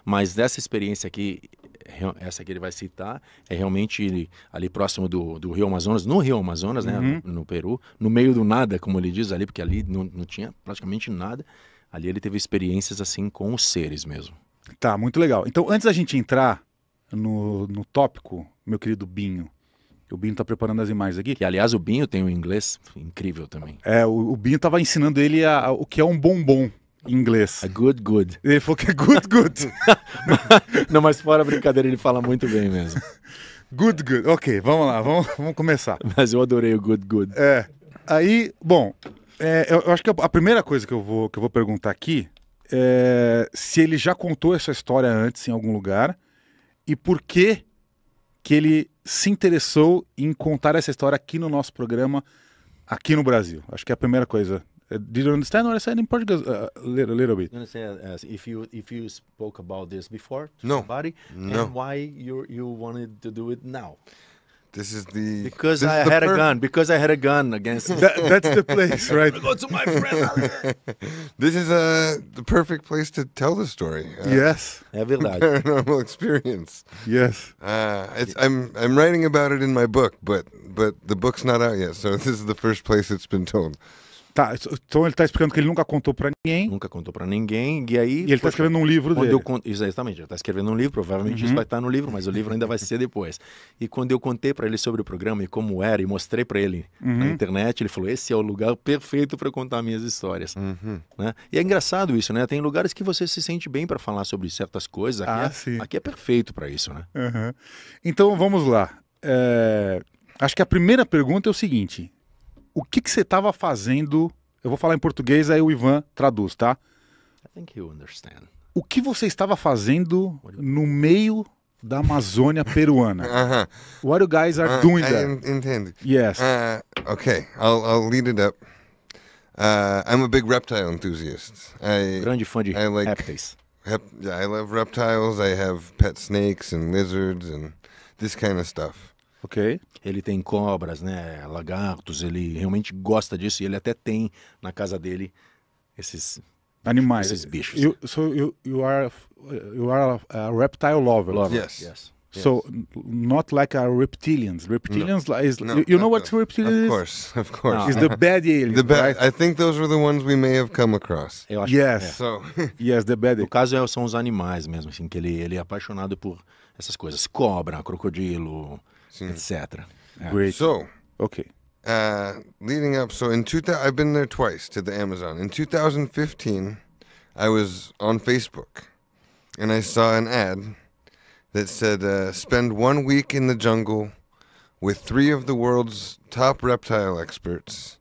mas dessa experiência aqui, essa que ele vai citar, é realmente ali próximo do Rio Amazonas, no Rio Amazonas, né, no Peru, no meio do nada, como ele diz ali, porque ali não tinha praticamente nada. Ali ele teve experiências assim com os seres mesmo. Tá, muito legal. Então, antes da gente entrar no tópico, meu querido Binho, o Binho tá preparando as imagens aqui. Que, aliás, o Binho tem um inglês incrível também. O Binho tava ensinando ele o que é um bombom em inglês. A good. Ele falou que é good. Não, mas fora a brincadeira, ele fala muito bem mesmo. Good. Ok, vamos lá, vamos começar. Mas eu adorei o good. Aí, bom, eu acho que a primeira coisa que eu vou perguntar aqui é se ele já contou essa história antes em algum lugar e por que ele se interessou em contar essa história aqui no nosso programa, aqui no Brasil. Acho que é a primeira coisa. Did you understand what I said in Portuguese? A little bit. You understand, if you spoke about this before to No. somebody, No. and why you wanted to do it now? This is the... Because I had a gun against... That's the place, right? Go to my friend. This is the perfect place to tell the story. Yes. É verdade. Paranormal experience. Yes. I'm writing about it in my book, but the book's not out yet, so this is the first place it's been told. Tá, então ele tá explicando que ele nunca contou pra ninguém. Nunca contou pra ninguém, e aí... E ele tá escrevendo um livro dele. Exatamente, ele tá escrevendo um livro, provavelmente isso vai estar no livro, mas o livro ainda vai ser depois. E quando eu contei pra ele sobre o programa e como era, e mostrei pra ele na internet, ele falou, esse é o lugar perfeito pra contar minhas histórias. Né? E é engraçado isso, né? Tem lugares que você se sente bem pra falar sobre certas coisas. Aqui é perfeito pra isso, né? Então, vamos lá. Acho que a primeira pergunta é o seguinte... O que você estava fazendo? Eu vou falar em português, aí o Ivan traduz, tá? I think you understand. O que você estava fazendo no meio da Amazônia peruana? What you guys are doing there? I intend. Yes. Okay, I'll lead it up. I'm a big reptile enthusiast. Grande fã de like répteis. I love reptiles. I have pet snakes and lizards and this kind of stuff. Ok. Ele tem cobras, né, lagartos, ele realmente gosta disso e ele até tem na casa dele esses animais, esses bichos. You are a reptile lover. Yes. So not like a reptilians. Reptilians you know what reptilians? Of course. Is the bad alien. Right? I think those were the ones we may have come across. Eu acho yes. So yes, the bad alien. No caso são os animais mesmo, assim, que ele é apaixonado por essas coisas, cobra, crocodilo, etc. Great. So, okay. Leading up, so I've been there twice to the Amazon. In 2015, I was on Facebook, and I saw an ad that said, spend 1 week in the jungle with 3 of the world's top reptile experts.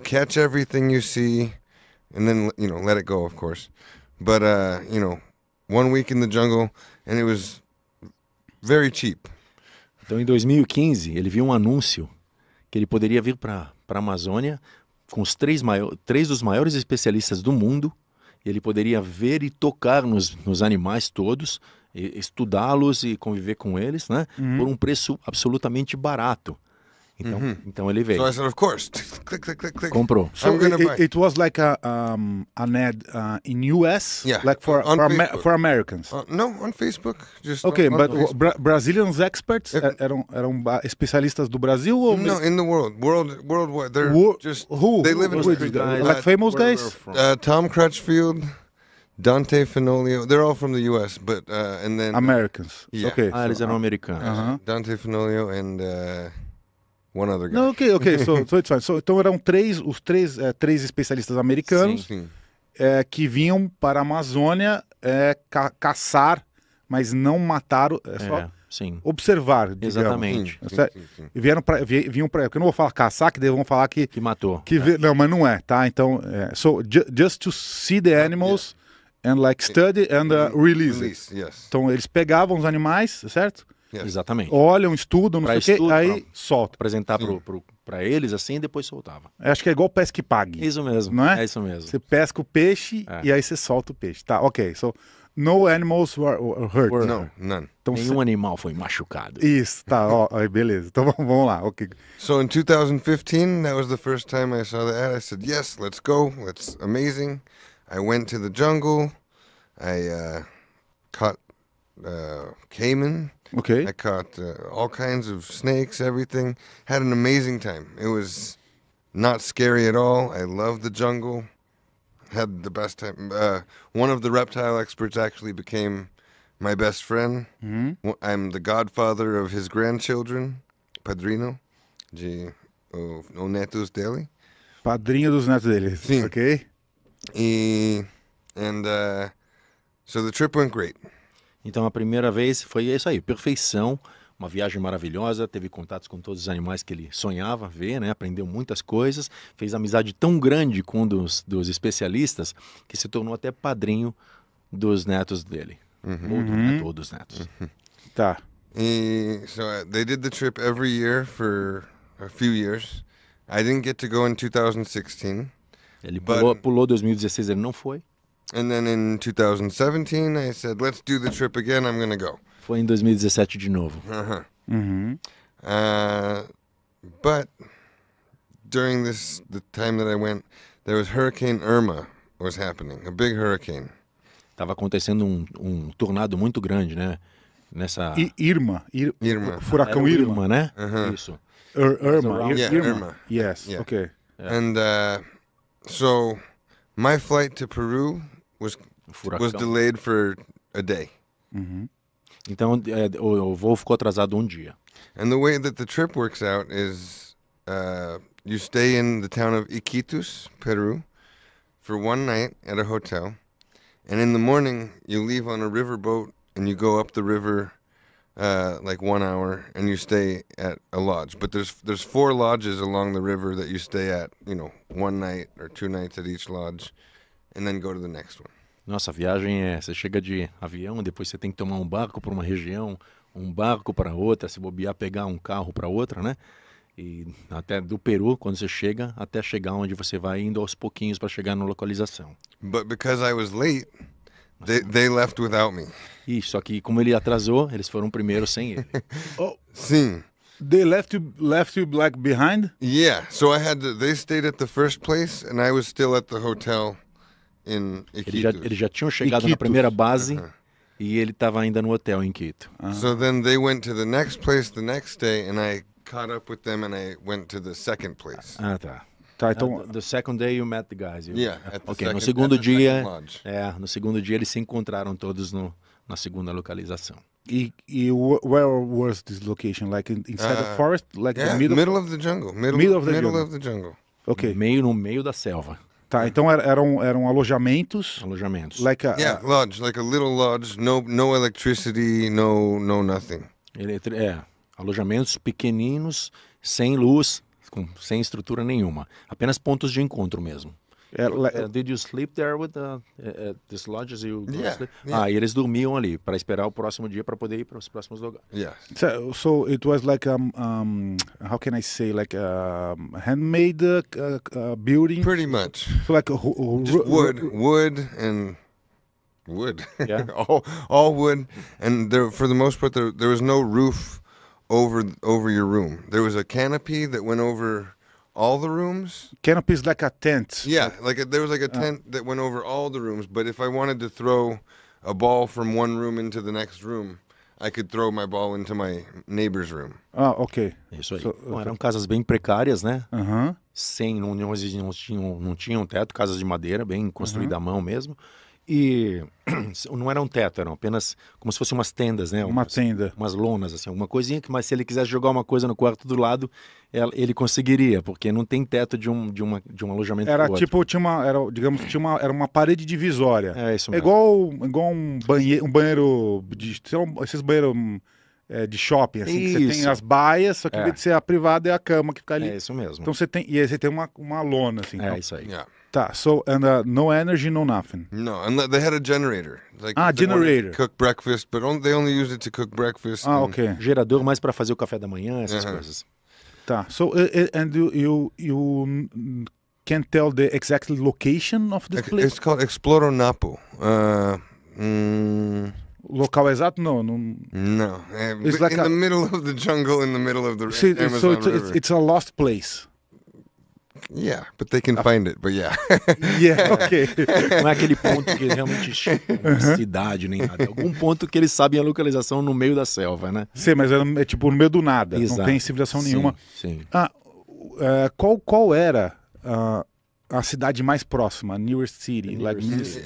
Catch everything you see, and then, let it go, of course. But, 1 week in the jungle, and it was very cheap. Então, em 2015, ele viu um anúncio que ele poderia vir para a Amazônia com os 3 dos maiores especialistas do mundo. E ele poderia ver e tocar nos animais todos, estudá-los e conviver com eles, né? Por um preço absolutamente barato. Então ele veio. So I said, of course. Click. Comprou. So it was like an ad in US, like for Americans. No, on Facebook. Just okay, on but Facebook. Brazilian experts eram especialistas do Brasil ou no, in the worldwide. They're just who? They live in these guys? Like famous guys. Tom Crutchfield, Dante Fenolio. They're all from the US, but and then Americans. Yeah. Okay. Eles eram americanos. Dante Fenolio and one other guy. No, okay. So it's fine. So, então eram os três especialistas americanos Sim. Que vinham para a Amazônia caçar, mas não matar, só observar. Exatamente. Sim. E vinham para, porque eu não vou falar caçar, que vão falar que matou. Não, mas não é, tá? Então, so just to see the animals and like study and release it. Yes. Então eles pegavam os animais, certo? Yes. Exatamente. Olham, estudam, não sei o que, aí solta. Apresentar para eles assim e depois soltava. Acho que é igual pesca e pague. Isso mesmo, não é? É isso mesmo. Você pesca o peixe e aí você solta o peixe. Tá, ok. So, no animals were hurt. No, none. Então, nenhum animal foi machucado. Isso, tá, beleza. Então vamos lá, ok. So in 2015, that was the first time I saw the ad. I said, yes, let's go. That's amazing. I went to the jungle. I caught caiman. Ok. I caught all kinds of snakes, everything. Had an amazing time. It was not scary at all. I loved the jungle. Had the best time. One of the reptile experts actually became my best friend. I'm the godfather of his grandchildren, padrino o netos dele. Padrinho dos netos deles. Sim. Ok. So the trip went great. Então a primeira vez foi isso aí, perfeição, uma viagem maravilhosa, teve contatos com todos os animais que ele sonhava ver, né? Aprendeu muitas coisas, fez amizade tão grande com um dos especialistas que se tornou até padrinho dos netos dele. Ou dos netos. Tá. So they did the trip every year for a few years. I didn't get to go in 2016. Ele pulou 2016, ele não foi. And then in 2017, I said, let's do the trip again. I'm going to go. Foi em 2017 de novo. But during the time that I went, there was Hurricane Irma was happening, a big hurricane. Tava acontecendo um tornado muito grande, né? Nessa... Irma. Furacão Era o Irma. né? Isso. Irma. Yeah, Irma. Irma. Yes, Yeah. ok. And so my flight to Peru was delayed for a day. Então o voo ficou atrasado um dia. And the way that the trip works out is you stay in the town of Iquitos, Peru, for one night at a hotel. And in the morning, you leave on a riverboat and you go up the river like 1 hour and you stay at a lodge. But there's 4 lodges along the river that you stay at, one night or 2 nights at each lodge and then go to the next one. Nossa, a viagem você chega de avião, depois você tem que tomar um barco para uma região, um barco para outra, se bobear, pegar um carro para outra, né? E até do Peru, quando você chega, até chegar onde você vai, indo aos pouquinhos para chegar na localização. But because I was late, they left without me. Só que como ele atrasou, eles foram primeiro sem ele. Sim. They left you like behind? Yeah, so they stayed at the first place and I was still at the hotel in Iquitos. Eles já tinham chegado na primeira base e ele estava ainda no hotel em Quito. So then they went to the next place the next day and I caught up with them and I went to the second place. Tá. Tá, então... The second day you met the guys. Yeah, at the Ok, second, no segundo dia, lodge. no segundo dia eles se encontraram todos na segunda localização. E where was this location? Like inside the forest? Like Yeah, the middle of the jungle. Middle of the jungle. Ok. No meio da selva. Tá, então eram alojamentos. Alojamentos. Like Lodge, like a little lodge, no electricity, no nothing. Alojamentos pequeninos, sem luz, sem estrutura nenhuma. Apenas pontos de encontro mesmo. Did you sleep there with these lodges? Yeah. E eles dormiam ali para esperar o próximo dia para poder ir para os próximos lugares. Yes. So it was like how can I say, like a handmade building? Pretty much. So like just wood and wood. Yeah. all wood, and for the most part there was no roof over your room. There was a canopy that went over all the rooms. Canopy is like a tent. Yeah, there was like a tent that went over all the rooms, but if I wanted to throw a ball from one room into the next room, I could throw my ball into my neighbor's room. Ok. Isso aí. Eram casas bem precárias, né? Uh-huh. Não tinham teto, casas de madeira, bem construída à mão mesmo. E não era um teto, eram apenas como se fossem umas tendas, né? Uma tenda. Umas lonas, assim, alguma coisinha que, mas se ele quisesse jogar uma coisa no quarto do lado, ele conseguiria, porque não tem teto de um alojamento Era pro tipo, era uma parede divisória. É isso mesmo. Igual um banheiro esses banheiros de shopping, assim, que você tem as baias, só que em vez de ser a privada é a cama que fica ali. É isso mesmo. Então você tem uma lona, assim. É isso aí. Yeah. Tá, so, no energy, no nothing. No, and they had a generator. Generator. Cook breakfast, but they only used it to cook breakfast. Ok. Gerador mais para fazer o café da manhã, essas coisas. Tá, so, and you can't tell the exact location of this place? It's called Exploronapo. Local exato? No. It's like in the middle of the jungle, in the middle of the So Amazon River. It's a lost place. Yeah, but they can find it, but yeah. Yeah, ok. Não é aquele ponto que realmente chega uma cidade nem nada. É algum ponto que eles sabem a localização no meio da selva, né? Sim, mas é tipo no meio do nada. Exato. Não tem civilização Sim, nenhuma. Sim. Qual era a cidade mais próxima? Nearest city? Like,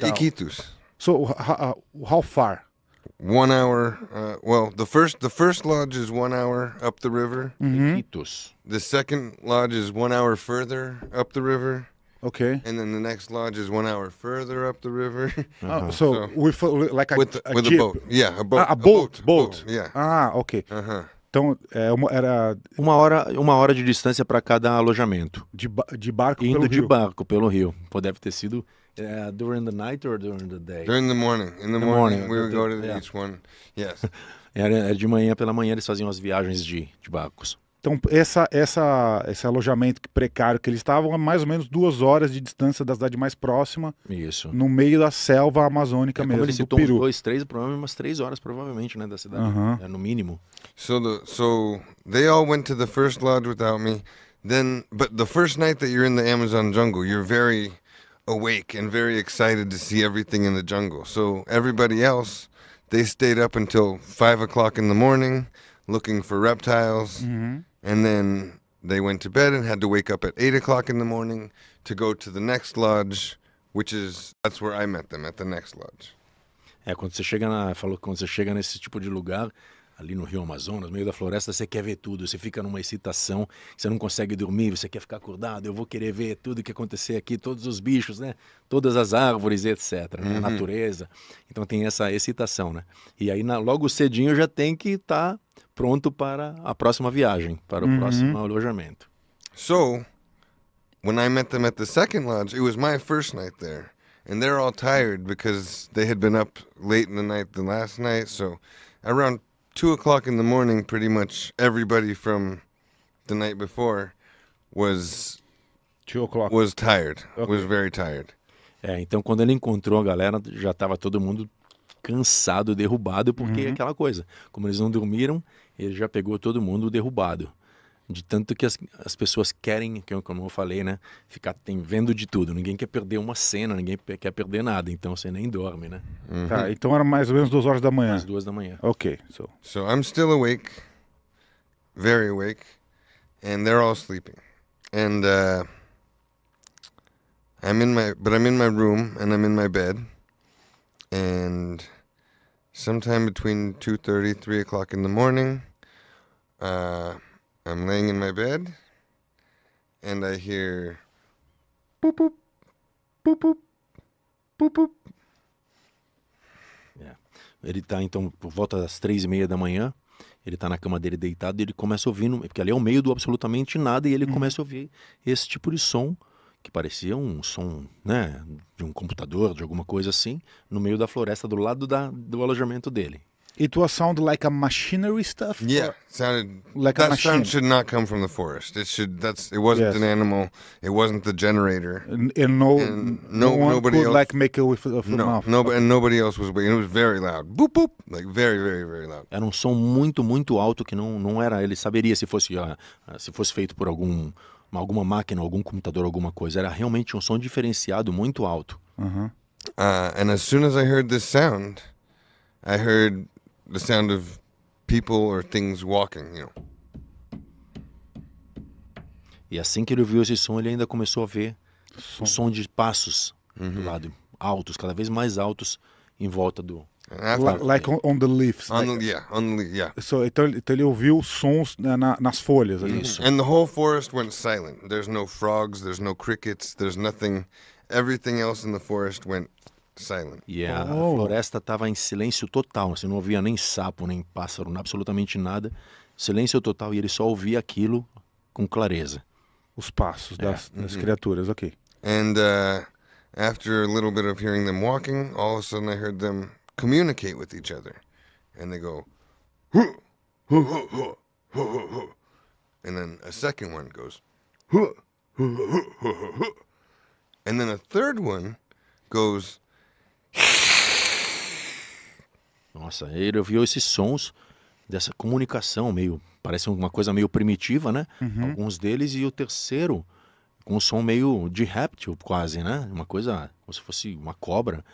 Iquitos. So, how far? 1 hour. Well, the first lodge is 1 hour up the river. Iquitos. The second lodge is 1 hour further up the river. Okay. And then the next lodge is 1 hour further up the river. So with like with a jeep. boat. Yeah, a boat. A boat. Yeah. Ok. Uh-huh. Então, era 1 hora de distância para cada alojamento. de barco Indo pelo de rio. barco pelo rio. Deve ter sido during the night or during the day? During the morning. In the morning, we would go to each one. Yes. Era de manhã, pela manhã eles faziam as viagens de barcos. Então, esse alojamento precário que eles estavam a mais ou menos 2 horas de distância da cidade mais próxima, Isso. no meio da selva amazônica Como mesmo, ele do citou Peru. 2, 3, provavelmente umas 3 horas, provavelmente, né, da cidade. No mínimo. So they all went to the first lodge without me. But the first night that you're in the Amazon jungle, you're very awake and very excited to see everything in the jungle. So everybody else, they stayed up until 5 o'clock in the morning looking for reptiles. And then they went to bed and had to wake up at 8 o'clock in the morning to go to the next lodge, that's where I met them, at the next lodge. Quando você chega quando você chega nesse tipo de lugar, ali no Rio Amazonas, no meio da floresta, você quer ver tudo, você fica numa excitação, você não consegue dormir, você quer ficar acordado, eu vou querer ver tudo que acontecer aqui, todos os bichos, né? Todas as árvores, etc, né? A natureza. Então tem essa excitação, né? E aí logo cedinho já tem que estar pronto para a próxima viagem, para o próximo alojamento. So, when I met them at the second lodge, it was my first night there. And they're all tired because they had been up late in the night the last night. So, around 2 o'clock in the morning, pretty much everybody from the night before was 2 o'clock. was tired, was very tired. Então quando ele encontrou a galera, já estava todo mundo cansado, derrubado, porque é aquela coisa. Como eles não dormiram, ele já pegou todo mundo derrubado. De tanto que as pessoas querem, como eu falei, né? Ficar vendo de tudo. Ninguém quer perder uma cena, ninguém quer perder nada. Então você nem dorme, né? Tá, então era mais ou menos 2 horas da manhã. Às 2 da manhã. Ok. So I'm still awake, very awake, and they're all sleeping. And I'm in my room and I'm in my bed. And sometime between 2:30, 3 o'clock in the morning, I'm laying in my bed, and I hear boop boop, boop boop, boop boop. Ele tá, então, por volta das 3:30 da manhã, ele tá na cama dele deitado e ele começa a ouvir, porque ali é o meio do absolutamente nada, e ele começa a ouvir esse tipo de som, que parecia um som, né, de um computador, de alguma coisa assim, no meio da floresta, do lado do alojamento dele. It was sound like a machinery stuff? Yeah, sounded like a that machine. sound should not come from the forest. It wasn't an animal. It wasn't the generator. And no one nobody could else, like make it with a mouth. And nobody else was waiting. It was very loud. Boop boop, like very very very loud. Era um som muito muito alto que não era, ele saberia se fosse feito por alguma máquina, algum computador, alguma coisa. Era realmente um som diferenciado, muito alto. And as soon as I heard this sound, I heard the sound of people or things walking, E assim que ele ouviu esse som, ele ainda começou a ver o som de passos do lado, altos, cada vez mais altos, em volta do... Like on the leaves. On the leaf, yeah. So, então ele ouviu sons nas folhas. Isso. And the whole forest went silent. There's no frogs, there's no crickets, there's nothing. Everything else in the forest went silent. E a floresta estava em silêncio total, você não ouvia nem sapo, nem pássaro, absolutamente nada. Silêncio total, e ele só ouvia aquilo com clareza. Os passos das criaturas, ok. And after a little bit of hearing them walking, all of a sudden I heard them communicate with each other. And they go, huh, huh, huh, huh, huh, huh, huh. And then a second one goes, huh, huh, huh, huh, huh, huh. And then a third one goes... Nossa, ele ouviu esses sons dessa comunicação parece uma coisa meio primitiva, né? Alguns deles, e o terceiro com um som meio de réptil quase, né? Uma coisa como se fosse uma cobra.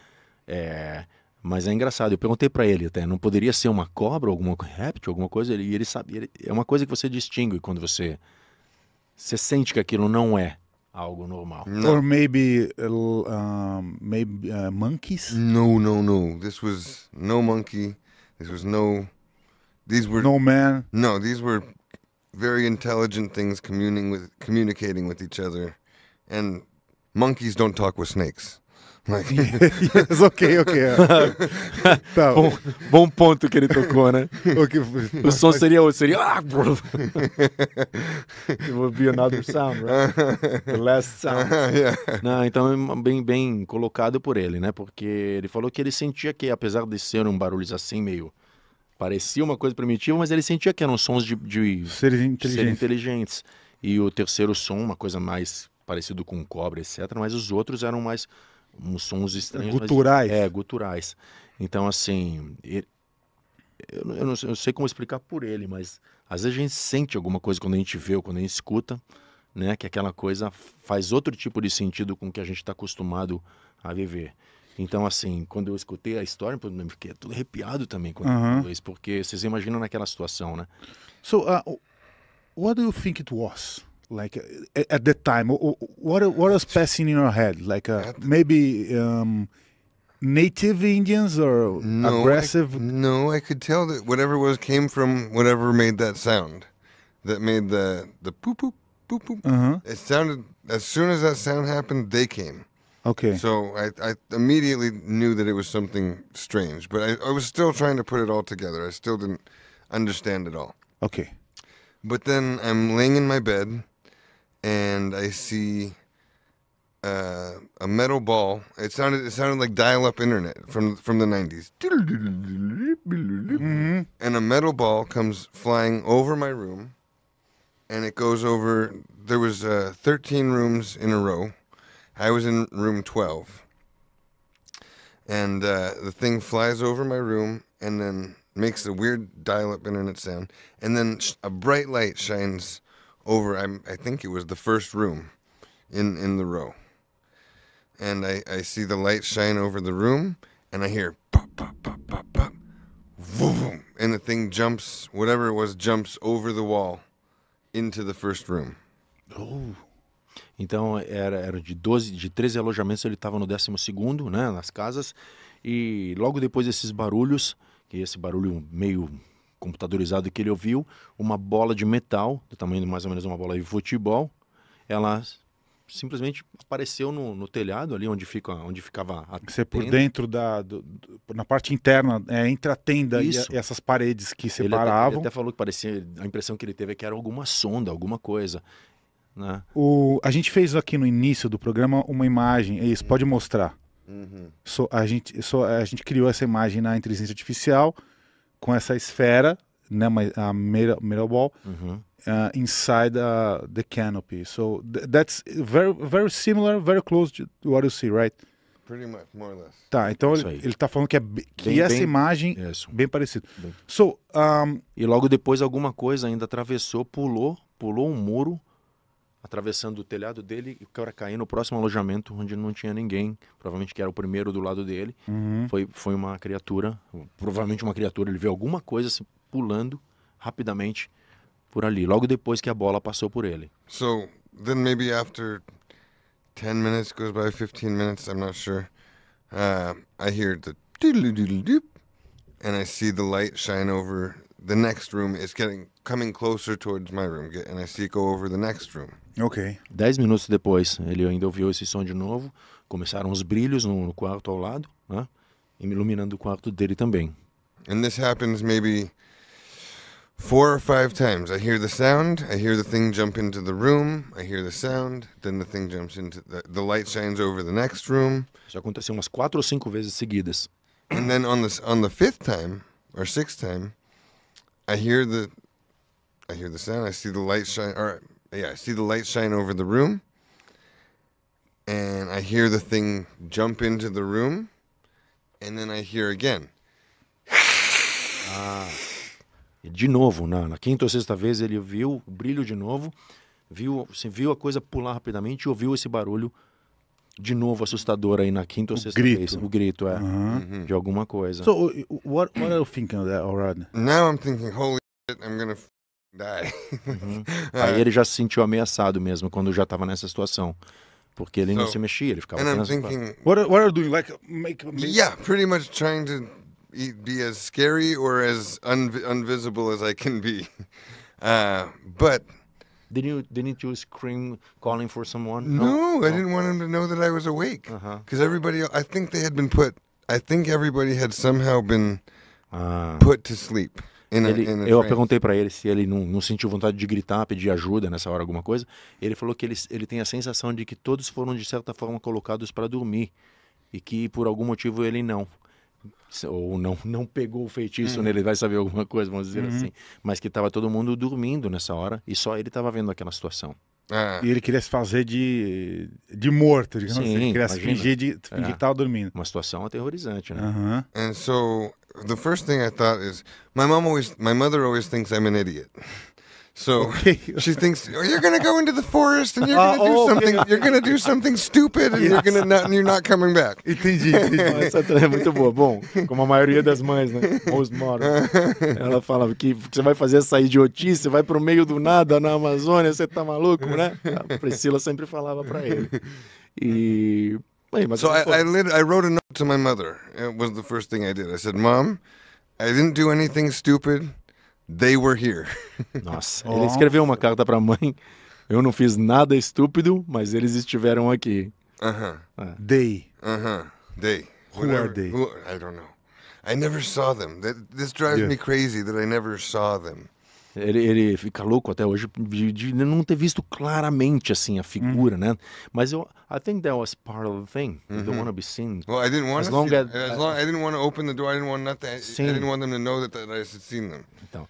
Mas é engraçado, eu perguntei para ele até, não poderia ser uma cobra, alguma réptil, alguma coisa? E ele sabia, é uma coisa que você distingue quando você sente que aquilo não é algo normal. No. Or maybe monkeys? No. This was no monkey. This was no... These were... No man? No, these were very intelligent things communicating with each other. And monkeys don't talk with snakes. Like... Yes, ok. Tá. Bom ponto que ele tocou, né? Okay. O som seria It would be another sound, right? The last sound. Yeah. Não, então bem colocado por ele, né? Porque ele falou que ele sentia que, apesar de ser um barulhos assim meio... Parecia uma coisa primitiva, mas ele sentia que eram sons de Seres inteligentes. E o terceiro som, uma coisa mais parecido com cobra, etc. Mas os outros eram mais uns sons estranhos. Guturais. Guturais. Então, assim, eu não sei como explicar por ele, mas às vezes a gente sente alguma coisa quando a gente vê ou quando a gente escuta, né? Que aquela coisa faz outro tipo de sentido com o que a gente está acostumado a viver. Então, assim, quando eu escutei a história, eu fiquei todo arrepiado também quando eu falei isso, porque vocês imaginam naquela situação, né? So, what do you think it was? Like, at the time, what was passing in your head? Like, maybe native Indians or aggressive? I could tell that whatever came from whatever made that sound. That made the poop, poop, poop, poop. It sounded, as soon as that sound happened, they came. Okay. So I immediately knew that it was something strange, but I was still trying to put it all together. I still didn't understand it all. Okay. But then I'm laying in my bed, and I see a metal ball. It sounded like dial-up internet from the 90s. And a metal ball comes flying over my room, and it goes over. There was 13 rooms in a row. I was in room 12, and the thing flies over my room and then makes a weird dial-up internet sound, and then a bright light shines over, I think it was the first room in the row, and I see the light shine over the room, and I hear pop, pop, pop, pop, pop, boom, and the thing jumps, whatever it was, jumps over the wall into the first room. Oh. Então era de 13 alojamentos, ele estava no 12º, né, nas casas, e logo depois desses barulhos, que esse barulho meio computadorizado que ele ouviu, uma bola de metal, do tamanho de mais ou menos uma bola de futebol, ela simplesmente apareceu no telhado, ali onde ficava a Você por tenda. dentro na parte interna, entre a tenda e essas paredes que separavam. Ele até falou que parecia, a impressão que ele teve é que era alguma sonda, alguma coisa. Né? A gente fez aqui no início do programa uma imagem, é isso, pode mostrar. A gente criou essa imagem na inteligência artificial com essa esfera, né, a metal ball, inside the canopy. So that's very, very similar, very close to what you see, right? Pretty much, more or less. Tá, então ele está falando que essa imagem é bem parecida. So, e logo depois alguma coisa ainda atravessou, pulou um muro, atravessando o telhado dele, e o cara caiu no próximo alojamento onde não tinha ninguém, provavelmente que era o primeiro do lado dele. Foi uma criatura, provavelmente uma criatura, ele viu alguma coisa assim, pulando rapidamente por ali, logo depois que a bola passou por ele. So then maybe after 10 minutes goes by, 15 minutes, I'm not sure, I hear the doodle-doodle-doop, and I see the light shine over the next room. It's coming closer towards my room, and I see it go over the next room. Ok. 10 minutos depois, ele ainda ouviu esse som de novo, começaram os brilhos no quarto ao lado, né? Iluminando o quarto dele também. And this happens maybe 4 or 5 times. I hear the sound, I hear the thing jump into the room, I hear the sound, then the thing jumps into the light shines over the next room. Isso aconteceu umas 4 ou 5 vezes seguidas. And then on the 5th time or 6th time, I hear the sound, I see the light shine, I see the light shine over the room, and I hear the thing jump into the room, and then I hear again. De novo, na quinta ou sexta vez ele viu o brilho de novo, viu a coisa pular rapidamente e ouviu esse barulho de novo assustador aí na quinta ou sexta grito. vez. O grito, de alguma coisa. So, what are you thinking of that, Rod? Now I'm thinking, holy shit, I'm gonna die. Aí ele já se sentiu ameaçado mesmo quando já estava nessa situação. Porque ele não se mexia, ele ficava And I'm apenas... thinking, What are you doing? Like, make yeah, pretty much trying to be as scary or as invisible as I can be. But Didn't you scream calling for someone? no, I didn't want him to know that I was awake. Because I think they had been I think everybody had somehow been put to sleep. Eu perguntei pra ele se ele não sentiu vontade de gritar, pedir ajuda nessa hora, alguma coisa. Ele falou que ele tem a sensação de que todos foram, de certa forma, colocados para dormir. E que, por algum motivo, ele não. Ou não pegou o feitiço nele, vai saber alguma coisa, vamos dizer assim. Mas que estava todo mundo dormindo nessa hora e só ele estava vendo aquela situação. E ele queria se fazer de morto, digamos assim. Ele queria se fingir que estava dormindo. Uma situação aterrorizante, né? And so the first thing I thought is, my mother always thinks I'm an idiot. So she thinks, oh, you're gonna go into the forest and you're gonna do something. You're gonna do something stupid and you're not coming back. Entendi. Essa é muito boa. Bom, como a maioria das mães, né? Most modern. Ela falava que você vai fazer essa idiotice, você vai pro meio do nada na Amazônia, você tá maluco, né? A Priscila sempre falava pra ele. E... So I wrote a note to my mother. It was the first thing I did. I said, Mom, I didn't do anything stupid. They were here. Nossa, ele escreveu uma carta pra mãe. Eu não fiz nada estúpido, mas eles estiveram aqui. They. They. Who are they? I don't know. I never saw them. This drives me crazy that I never saw them. Ele fica louco até hoje de não ter visto claramente assim a figura, né? Mas I think that was part of the thing. You don't want to be seen. Well, I didn't want I didn't want to open the door. I didn't want nothing. I didn't want them to know that I had seen them. Então,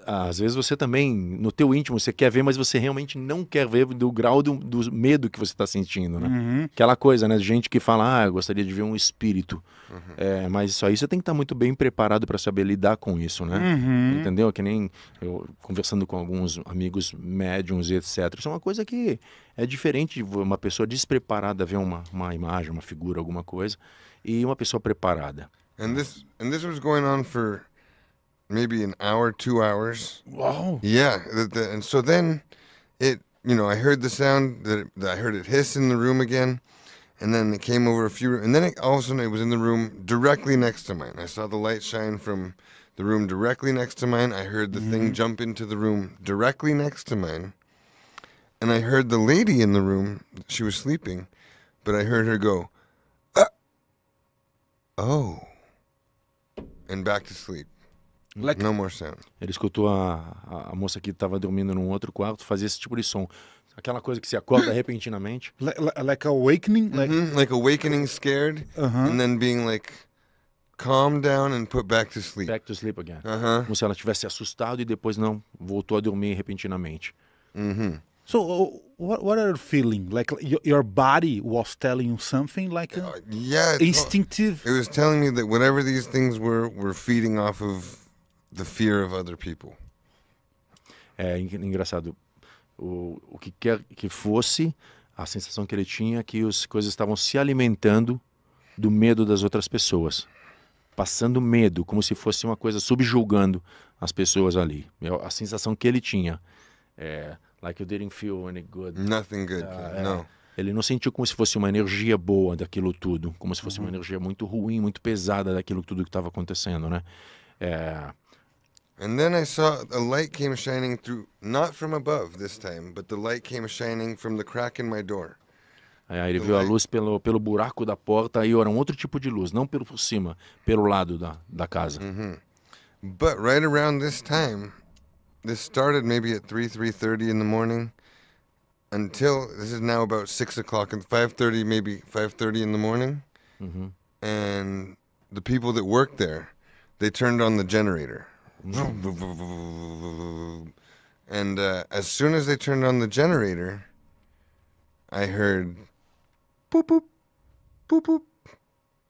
às vezes você também, no teu íntimo, você quer ver, mas você realmente não quer ver do grau do medo que você está sentindo, né? Aquela coisa, né? Gente que fala, eu gostaria de ver um espírito. Mas isso aí você tem que estar muito bem preparado para saber lidar com isso, né? Entendeu? Que nem eu conversando com alguns amigos médiums e etc. Isso é uma coisa que é diferente de uma pessoa despreparada ver uma imagem, uma figura, alguma coisa, e uma pessoa preparada. And this was going on for maybe an hour, 2 hours. Wow. Yeah. And so then I heard the sound I heard it hiss in the room again. And then it came over and then all of a sudden it was in the room directly next to mine. I saw the light shine from the room directly next to mine. I heard the thing jump into the room directly next to mine. And I heard the lady in the room, she was sleeping, but I heard her go, oh, and back to sleep. Like, no more sound. Ele escutou a moça que estava dormindo num outro quarto fazer esse tipo de som. Aquela coisa que se acorda repentinamente. Like awakening? Like awakening scared, and then being like calmed down and put back to sleep. Back to sleep again. Como se ela tivesse assustado e depois não, voltou a dormir repentinamente. So what are you feeling? Like your body was telling you something like instinctive? It was telling me that whatever these things were feeding off of the fear of other people. É engraçado. O que quer que fosse, a sensação que ele tinha é que as coisas estavam se alimentando do medo das outras pessoas. Passando medo, como se fosse uma coisa subjugando as pessoas ali. A sensação que ele tinha. Like you didn't feel any good. Nothing good, no. Ele não sentiu como se fosse uma energia boa daquilo tudo. Como se fosse uma energia muito ruim, muito pesada daquilo tudo que estava acontecendo, né? And then I saw a light came shining through, not from above this time, but the light came shining from the crack in my door. Aí ele viu a luz pelo buraco da porta e era um outro tipo de luz, não por cima, pelo lado da casa. But right around this time, this started maybe at 3:30 in the morning, until, this is now about 6 o'clock, and 5:30, maybe 5:30 in the morning. And the people that worked there, they turned on the generator. And as soon as they turned on the generator, I heard boop boop boop boop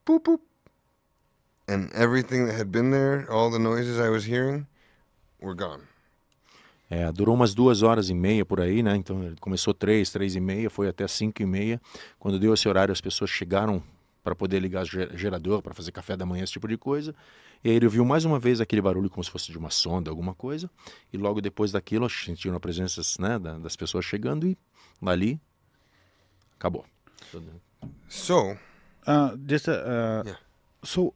boop boop, and everything that had been there, all the noises I was hearing, were gone. Durou umas 2 horas e meia por aí, né? Então ele começou 3h30, foi até 5h30. Quando deu esse horário, as pessoas chegaram para poder ligar o gerador, para fazer café da manhã, esse tipo de coisa. E aí ele ouviu mais uma vez aquele barulho como se fosse de uma sonda, alguma coisa. E logo depois daquilo, sentiram a presença, né, das pessoas chegando e ali acabou. So, Yeah. So,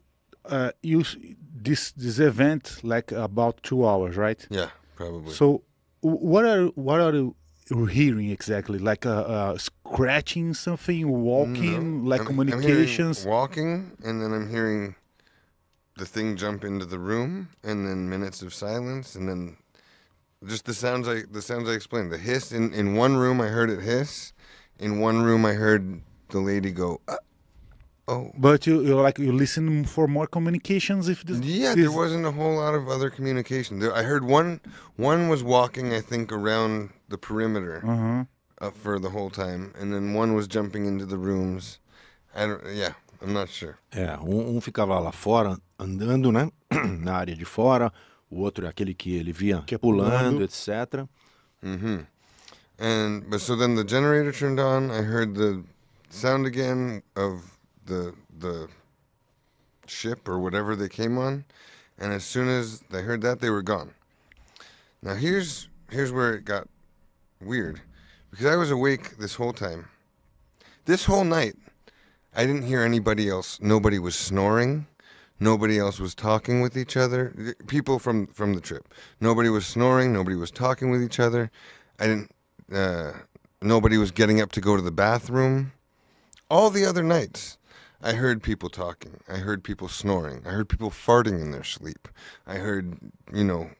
this event like about 2 hours, right? yeah, probably. So, what are you hearing exactly? Like scratching something, walking, No. like I'm communications. hearing walking, and then I'm hearing the thing jump into the room, and then minutes of silence, and then just the sounds I explained. The hiss in one room, I heard it hiss. In one room, I heard the lady go, "Oh." But you listen for more communications if this. Yeah, there wasn't a whole lot of other communication. I heard one was walking, I think, around the perimeter for the whole time, and then one was jumping into the rooms. I'm not sure. Um ficava lá fora, andando, né, na área de fora. O outro é aquele que ele via pulando, etc. But so then the generator turned on. I heard the sound again of the ship or whatever they came on, and as soon as I heard that, they were gone. Now here's where it got weird, because I was awake this whole time. This whole night, I didn't hear anybody else. Nobody was snoring. Nobody else was talking with each other. People from the trip. Nobody was snoring. Nobody was talking with each other. Nobody was getting up to go to the bathroom. All the other nights, I heard people talking. I heard people snoring. I heard people farting in their sleep. I heard, snore.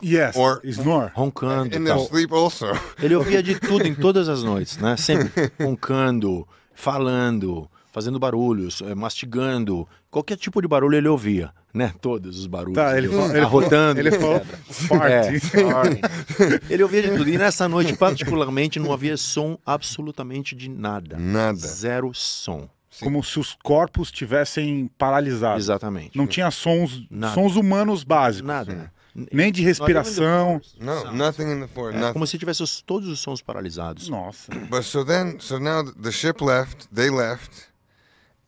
Yes, or snore. Roncando. In E their tal. sleep also. Ele ouvia de tudo em todas as noites, né? Sempre roncando, falando, fazendo barulhos, mastigando. Qualquer tipo de barulho ele ouvia, né? Todos os barulhos. Tá, ele arrotando. Ele falou fart. Farting. Ele ouvia de tudo. E nessa noite, particularmente, não havia som absolutamente de nada. Nada. Zero som. Como se os corpos tivessem paralisados. Exatamente. Não tinha sons Nada. humanos básicos. Nada. Nem de respiração. No, nothing in the floor. É Nothing. como se tivesse todos os sons paralisados. Nossa. But so now the ship left, they left,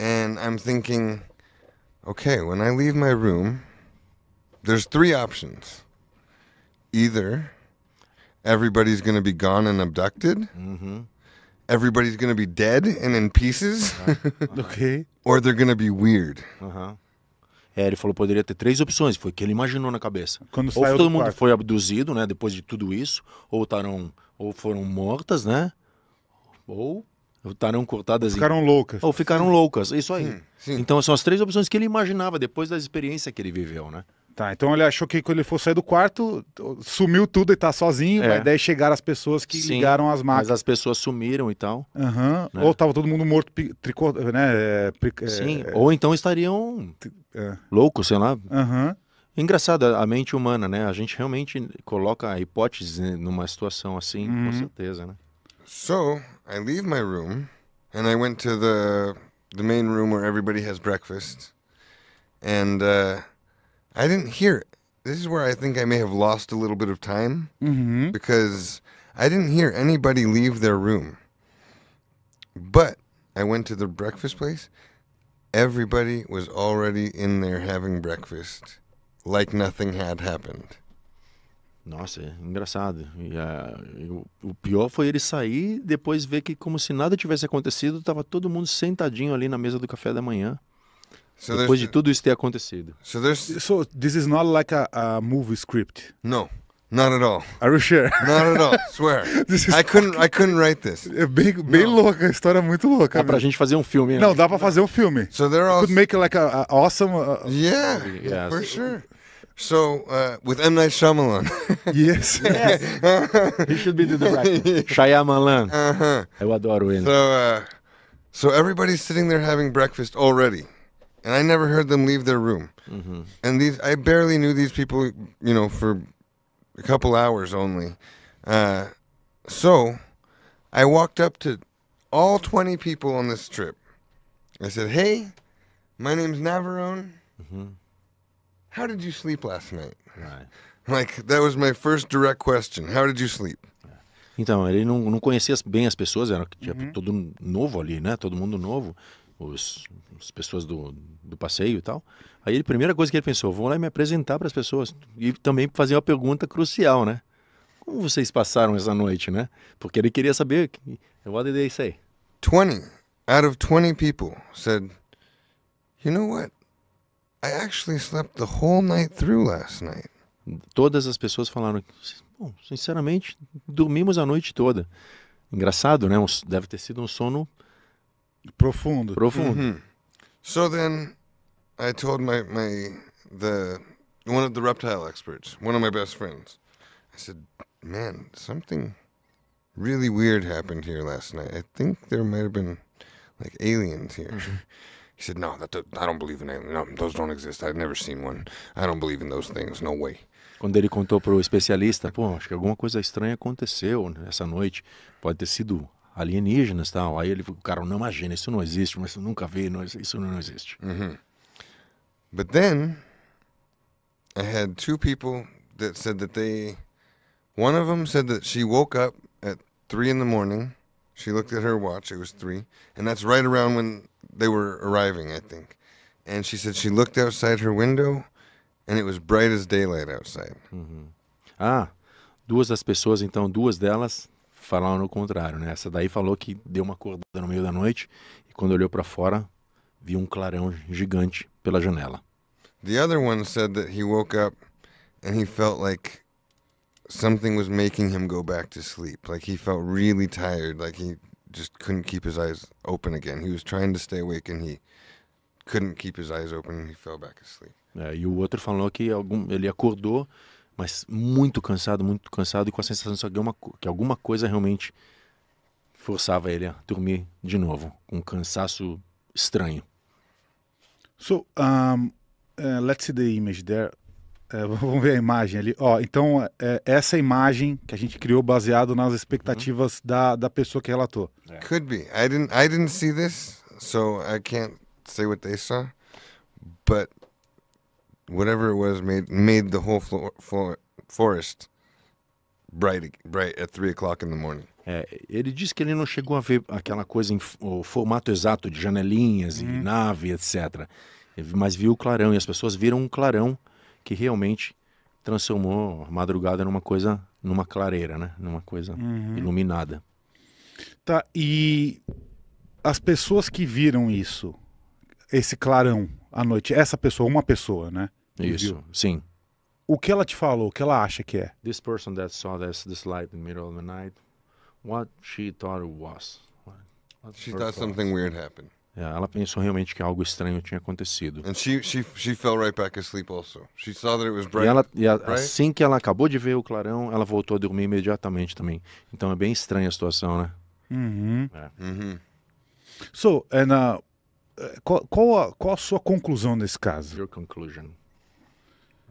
and I'm thinking, okay, when I leave my room, there's 3 options. Either everybody's going to be gone and abducted, everybody's going to be dead and in pieces, Ok. or they're going to be weird. Ele falou que poderia ter 3 opções, foi o que ele imaginou na cabeça. Quando Ou saiu todo do mundo quarto. foi abduzido, né, depois de tudo isso, ou foram mortas, né, ou estarão cortadas Ficaram loucas. ou ficaram loucas, isso aí. sim. Então são as 3 opções que ele imaginava depois da experiência que ele viveu, né. Tá, então ele achou que quando ele fosse sair do quarto, sumiu tudo e tá sozinho, mas daí chegaram as pessoas que Sim, ligaram as mas máquinas. as pessoas sumiram e tal. Aham. Né? Ou tava todo mundo morto, né? Sim, ou então estariam é. loucos, sei lá. Aham. Engraçado, a mente humana, né? A gente realmente coloca a hipótese numa situação assim, com certeza, né? So I leave my room, and I went to the main room where everybody has breakfast, and I didn't hear it. This is where I think I may have lost a little bit of time, because I didn't hear anybody leave their room. But I went to the breakfast place. Everybody was already in there having breakfast, like nothing had happened. Nossa, é engraçado. O pior foi ele sair e depois ver que como se nada tivesse acontecido, tava todo mundo sentadinho ali na mesa do café da manhã. So Depois de tudo isso ter acontecido. So this is not like a movie script. No, not at all. Are you sure? Not at all. Swear. This is I couldn't write this. É bem louca, a história é muito louca. Dá pra gente fazer um filme, né? Não, dá pra fazer um filme. So they're all Could make like a awesome. yeah, Yes. for sure. So with M. Night Shyamalan. Yes. He should be the director. Shyamalan. Eu adoro ele. So everybody's sitting there having breakfast already, and I never heard them leave their room. And I barely knew these people, for a couple hours only. So I walked up to all 20 people on this trip. I said, "Hey, my name's Navarone. how did you sleep last night? Right. Like, that was my first direct question. How did you sleep? Então, ele não conhecia bem as pessoas, era todo novo ali, né? Todo mundo novo, as pessoas do passeio e tal. Aí a primeira coisa que ele pensou, vou lá me apresentar para as pessoas e também fazer uma pergunta crucial, né? Como vocês passaram essa noite, né? Porque ele queria saber, what did they say? 20 out of 20 people said, you know what? I actually slept the whole night through last night. Todas as pessoas falaram, bom, sinceramente, dormimos a noite toda. Engraçado, né? Deve ter sido um sono profundo. So then I told one of the reptile experts, one of my best friends, I said, man, something really weird happened here last night. I think there might have been like aliens here. He said, no, I don't believe in aliens. No, those don't exist. I've never seen one. I don't believe in those things. No way. Quando ele contou pro especialista, pô, acho que alguma coisa estranha aconteceu essa noite. Pode ter sido alienígenas e tal. Aí ele falou, cara, não imagina, isso não existe, mas eu nunca vi, isso não existe. But then I had two people that said that one of them said that she woke up at 3 in the morning. She looked at her watch, it was 3. And that's right around when they were arriving, I think. And she said she looked outside her window and it was bright as daylight outside. Duas das pessoas, então, duas delas falaram o contrário, né? Essa daí falou que deu uma acordada no meio da noite e quando olhou para fora, viu um clarão gigante pela janela. The other one said that he woke up and he felt like something was making him go back to sleep. Like he felt really tired, like he just couldn't keep his eyes open again. He was trying to stay awake and he couldn't keep his eyes open and he fell back asleep. E o outro falou que ele acordou, mas muito cansado e com a sensação de que alguma coisa realmente forçava ele a dormir de novo, com um cansaço estranho. So, let's see the image there. Vamos ver a imagem ali. Então, essa imagem que a gente criou baseado nas expectativas da pessoa que relatou. Could be. I didn't see this, so I can't say what they saw. But whatever it was made the whole forest bright at 3 o'clock in the morning. Ele disse que ele não chegou a ver aquela coisa, o formato exato de janelinhas e nave, etc. Mas viu o clarão, e as pessoas viram um clarão que realmente transformou a madrugada numa clareira, né? Numa coisa iluminada. Tá, e as pessoas que viram isso, esse clarão à noite, essa pessoa, uma pessoa, né? Isso, viu? Sim. O que ela te falou, o que ela acha que é? This person that saw this light in the middle of the night, what she thought it was. She thought something weird happened. Ela pensou realmente que algo estranho tinha acontecido. And she fell right back asleep also. She saw that it was bright. Assim que ela acabou de ver o clarão, ela voltou a dormir imediatamente também. Então é bem estranha a situação, né? So, and qual a sua conclusão nesse caso? Your conclusion.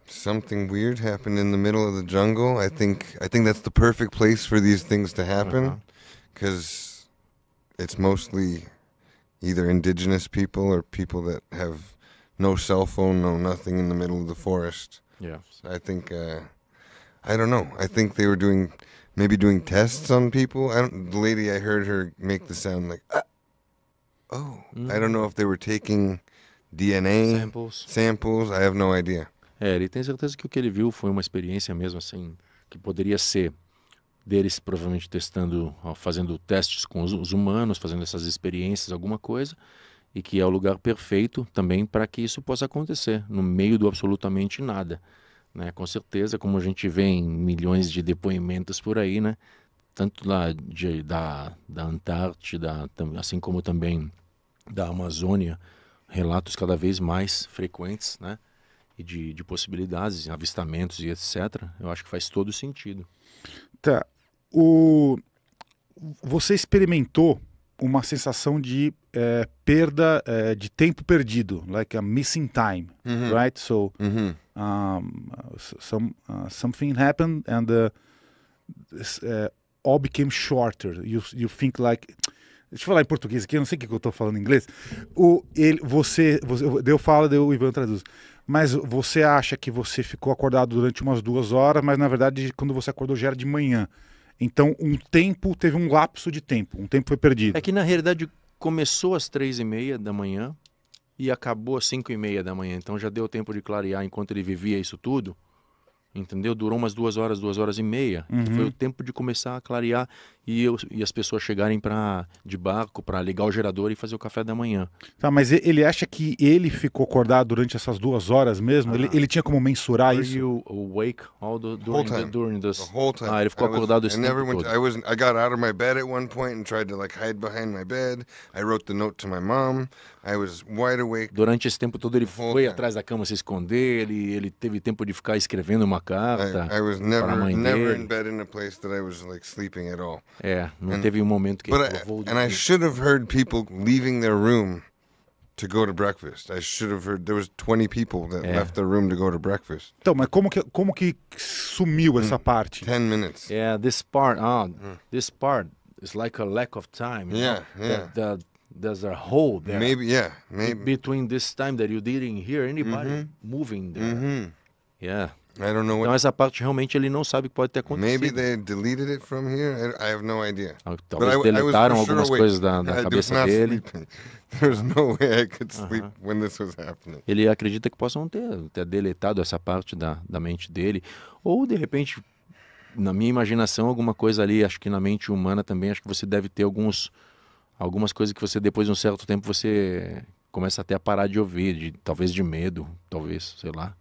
Something weird happened in the middle of the jungle. I think that's the perfect place for these things to happen, because it's mostly either indigenous people or people that have no cell phone, no nothing in the middle of the forest. Yeah. So I think I don't know. I think they were doing tests on people. The lady, I heard her make the sound like I don't know if they were taking DNA samples. I have no idea. Ele tem certeza que o que ele viu foi uma experiência mesmo assim, que poderia ser deles provavelmente fazendo testes com os humanos, fazendo essas experiências, alguma coisa, e que é o lugar perfeito também para que isso possa acontecer, no meio do absolutamente nada, né? Com certeza, como a gente vê em milhões de depoimentos por aí, né? Tanto lá da Antártida, assim como também da Amazônia, relatos cada vez mais frequentes, né? E de possibilidades, avistamentos e etc. Eu acho que faz todo sentido. Tá. Você experimentou uma sensação de perda de tempo perdido, like a missing time, right? So something happened and all became shorter. You think like... Deixa eu falar em português aqui, eu não sei o que eu estou falando em inglês. Eu falo, o Ivan traduz. Mas você acha que você ficou acordado durante umas 2 horas, mas na verdade quando você acordou já era de manhã. Então teve um lapso de tempo, um tempo foi perdido. É que na realidade começou às 3h30 da manhã e acabou às 5h30 da manhã. Então já deu tempo de clarear enquanto ele vivia isso tudo. Entendeu? Durou umas 2 horas, 2h30. Que foi o tempo de começar a clarear e as pessoas chegarem de barco para ligar o gerador e fazer o café da manhã. Tá, mas ele acha que ele ficou acordado durante essas 2 horas mesmo? Ele tinha como mensurar Were isso? you awake during this? The whole time. Ele ficou acordado esse tempo todo. I got out of my bed at one point and tried to like hide behind my bed. I wrote the note to my mom. I was wide awake. Durante esse tempo todo ele foi time. atrás da cama se esconder, ele teve tempo de ficar escrevendo uma carta I was para a mãe never dele. in bed in a place that I was like sleeping at all. Não teve um momento que ele falou, I should have heard people leaving their room to go to breakfast. I should have heard there was 20 people that left their room to go to breakfast. Então, mas como que sumiu essa parte? 10 minutes. this part is like a lack of time. Yeah. There's a hole there. Maybe. Between this time that you didn't hear anybody moving there. Yeah. I don't know Então what. essa parte realmente ele não sabe o que pode ter acontecido. Maybe they deleted it from here. I have no idea. Talvez But I was deletaram for sure algumas awake. coisas da I was cabeça not dele. sleeping. There's no way I could sleep when this was happening. Ele acredita que possam ter deletado essa parte da mente dele. Ou, de repente, na minha imaginação, alguma coisa ali, acho que na mente humana também, acho que você deve ter algumas coisas que você, depois de um certo tempo, você começa até a parar de ouvir, talvez de medo, talvez, sei lá.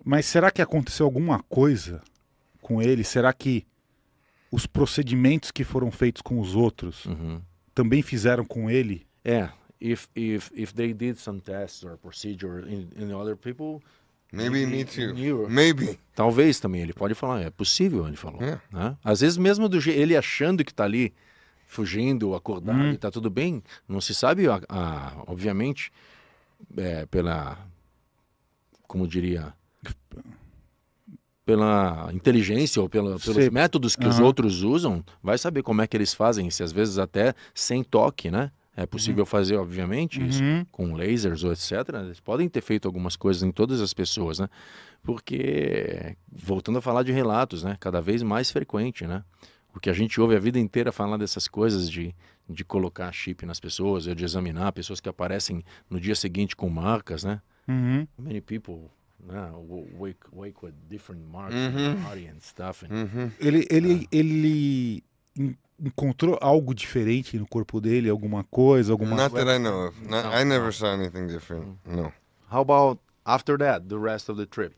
Mas será que aconteceu alguma coisa com ele? Será que os procedimentos que foram feitos com os outros também fizeram com ele? If they did some tests or procedure in other people, Maybe me too. Maybe. Talvez também, ele pode falar, é possível, ele falou. Né? Às vezes mesmo ele achando que está ali, fugindo, acordado, e tá tudo bem, não se sabe, obviamente, como diria, pela inteligência ou pelos métodos que os outros usam, vai saber como é que eles fazem, se às vezes até sem toque, né? É possível fazer, obviamente, isso, com lasers ou etc. Eles podem ter feito algumas coisas em todas as pessoas, né? Porque, voltando a falar de relatos, né? Cada vez mais frequente, né? O que a gente ouve a vida inteira falar dessas coisas de colocar chip nas pessoas, ou de examinar pessoas que aparecem no dia seguinte com marcas, né? Many people wake with different marks in the body and stuff. Ele encontrou algo diferente no corpo dele, alguma coisa, alguma Not that I know of. I never saw anything different. No. How about after that, the rest of the trip?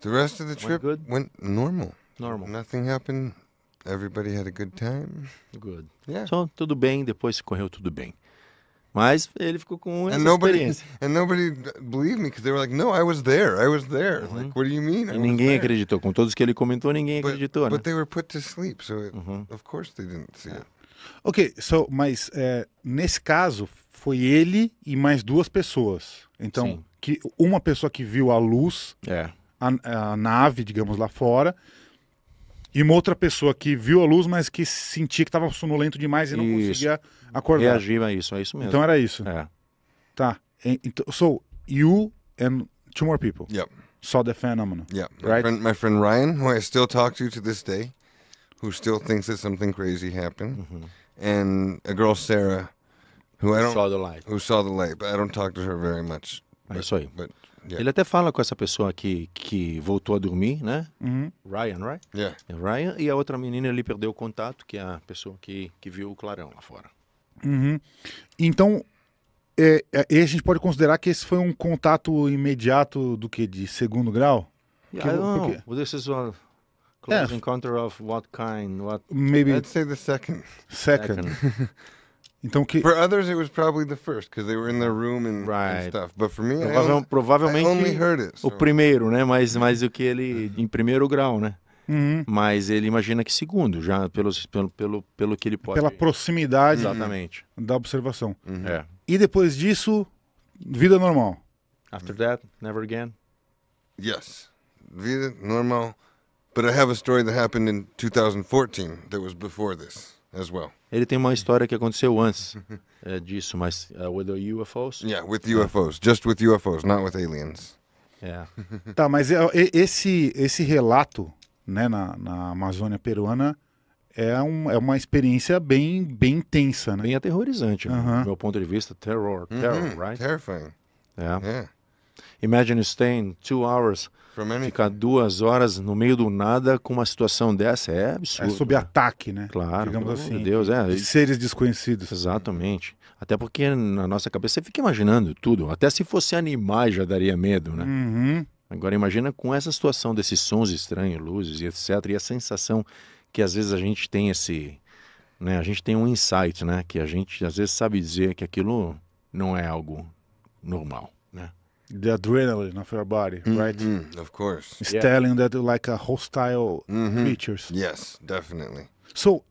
The rest of the trip good? went normal. Normal. Nothing happened. Everybody had a good time. Good. Yeah. Só tudo bem, depois correu tudo bem. Mas ele ficou com essa nobody experiência. believed me because they were like, "No, I was there. Like, what do you mean?" E ninguém acreditou. Com todos que ele comentou, ninguém acreditou, né? But they were put to sleep, so of course they didn't see it. Ok, mas nesse caso foi ele e mais 2 pessoas. Então, uma pessoa que viu a luz, a nave, digamos, lá fora, e uma outra pessoa que viu a luz, mas que sentia que estava sonolento demais e não conseguia acordar. Reagir a isso, é isso mesmo. Então era isso. Tá. Então, so, you and 2 more people saw the phenomenon. Yeah. Right? My friend Ryan, who I still talk to this day, who still thinks that something crazy happened, and a girl, Sarah, who saw the light. Who saw the light, but I don't talk to her very much. É isso aí. But, yeah. Ele até fala com essa pessoa que voltou a dormir, né? Ryan, right? Yeah. Ryan, e a outra menina ali perdeu o contato, que é a pessoa que viu o clarão lá fora. Então, a gente pode considerar que esse foi um contato imediato do que? De 2º grau? Yeah, I don't know. Well, this is a close encounter of what kind? Maybe I'd say the second. Então que... For others, it was probably the first, because they were in their room and stuff. But for me, provavelmente I only heard it. O primeiro, né? Mas o que ele... Em 1º grau, né? Mas ele imagina que 2º, já pelo que ele pode... Pela proximidade da observação. E depois disso, vida normal. After that, never again? Yes. Vida normal. But I have a story that happened in 2014 that was before this as well. Ele tem uma história que aconteceu antes disso, mas with the UFOs? Yeah, with UFOs. Just with UFOs, not with aliens. É. Tá, mas esse relato, né, na Amazônia peruana é uma experiência bem intensa, né? Bem aterrorizante, Aham. do meu ponto de vista. Terror, right? Terrifying. É. Yeah. Imagine staying 2 hours, From anything. ficar 2 horas no meio do nada com uma situação dessa é É absurdo. sob ataque, né? Claro, Digamos pelo amor assim. de Deus, De seres desconhecidos. exatamente. Até porque na nossa cabeça você fica imaginando tudo. Até se fosse animais já daria medo, né? Uhum. Agora imagina com essa situação desses sons estranhos, luzes e etc. E a sensação que às vezes a gente tem né? A gente tem um insight, né? Que a gente às vezes sabe dizer que aquilo não é algo normal, né? The adrenaline of your body, right? Of course. It's telling that you're like a hostile creatures. Yes, definitely. So,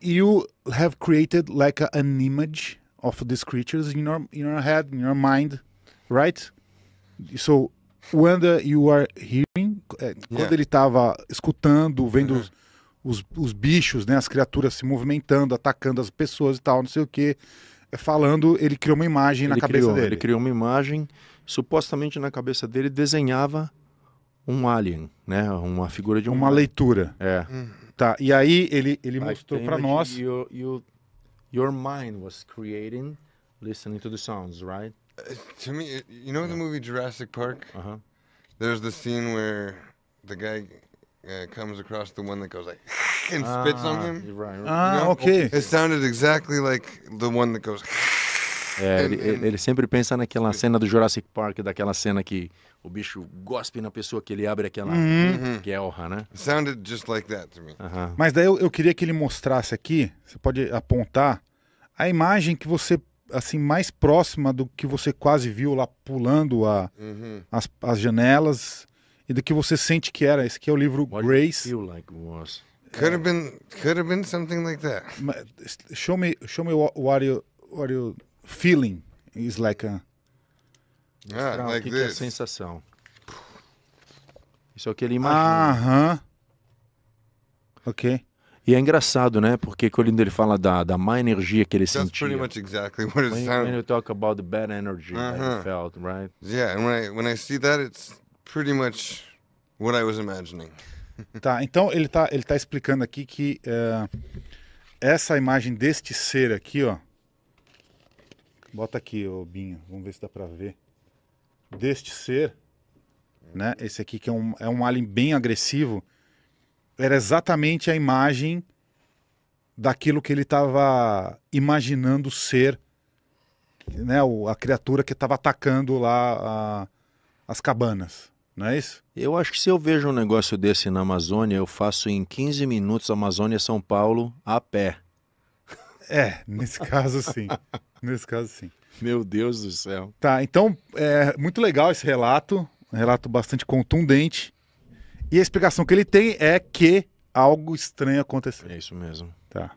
you have created like an image of these creatures in your head, in your mind, right? So, when you are hearing, quando ele estava escutando, vendo os bichos, né, as criaturas se movimentando, atacando as pessoas e tal, não sei o que, falando, ele criou uma imagem na cabeça dele. Ele criou uma imagem, supostamente na cabeça dele desenhava um alien, né? Uma figura de uma leitura. É. Tá, e aí ele mostrou para nós. Your mind was creating, listening to the sounds, right? To me, you know the movie Jurassic Park? Uh-huh. There's the scene where the guy comes across the one that goes like and spits on him. You're right. Ah, You know? ok. It sounded exactly like the one that goes. É, ele sempre pensa naquela cena do Jurassic Park, daquela cena que o bicho gospe na pessoa, que ele abre aquela guerra, né? It sounded just like that to me. Aham. Mas daí eu queria que ele mostrasse aqui, você pode apontar, a imagem que você, assim, mais próxima do que você quase viu lá pulando as janelas e do que você sente que era. Esse aqui é o livro What did it Grace. feel like it was? Could have been something like that. Show me what you feeling is like a... Mostrar like o que é a this. sensação. Isso é o que ele imagina. Aham. Ok. E é engraçado, né? Porque quando ele fala da má energia que ele That's sentia. pretty much exactly what it When sounded. you talk about the bad energy that you felt, right? Yeah, and when I see that, it's pretty much what I was imagining. Tá, então ele tá explicando aqui que essa imagem deste ser aqui, ó. Bota aqui, ô Binho, vamos ver se dá pra ver. Deste ser, né? Esse aqui que é um alien bem agressivo. Era exatamente a imagem daquilo que ele estava imaginando ser, né? A criatura que estava atacando lá as cabanas, não é isso? Eu acho que se eu vejo um negócio desse na Amazônia, eu faço em 15 minutos Amazônia São Paulo a pé. Nesse caso sim. Nesse caso sim. Meu Deus do céu. Tá, então é muito legal esse relato, um relato bastante contundente. E a explicação que ele tem é que algo estranho aconteceu. É isso mesmo. Tá.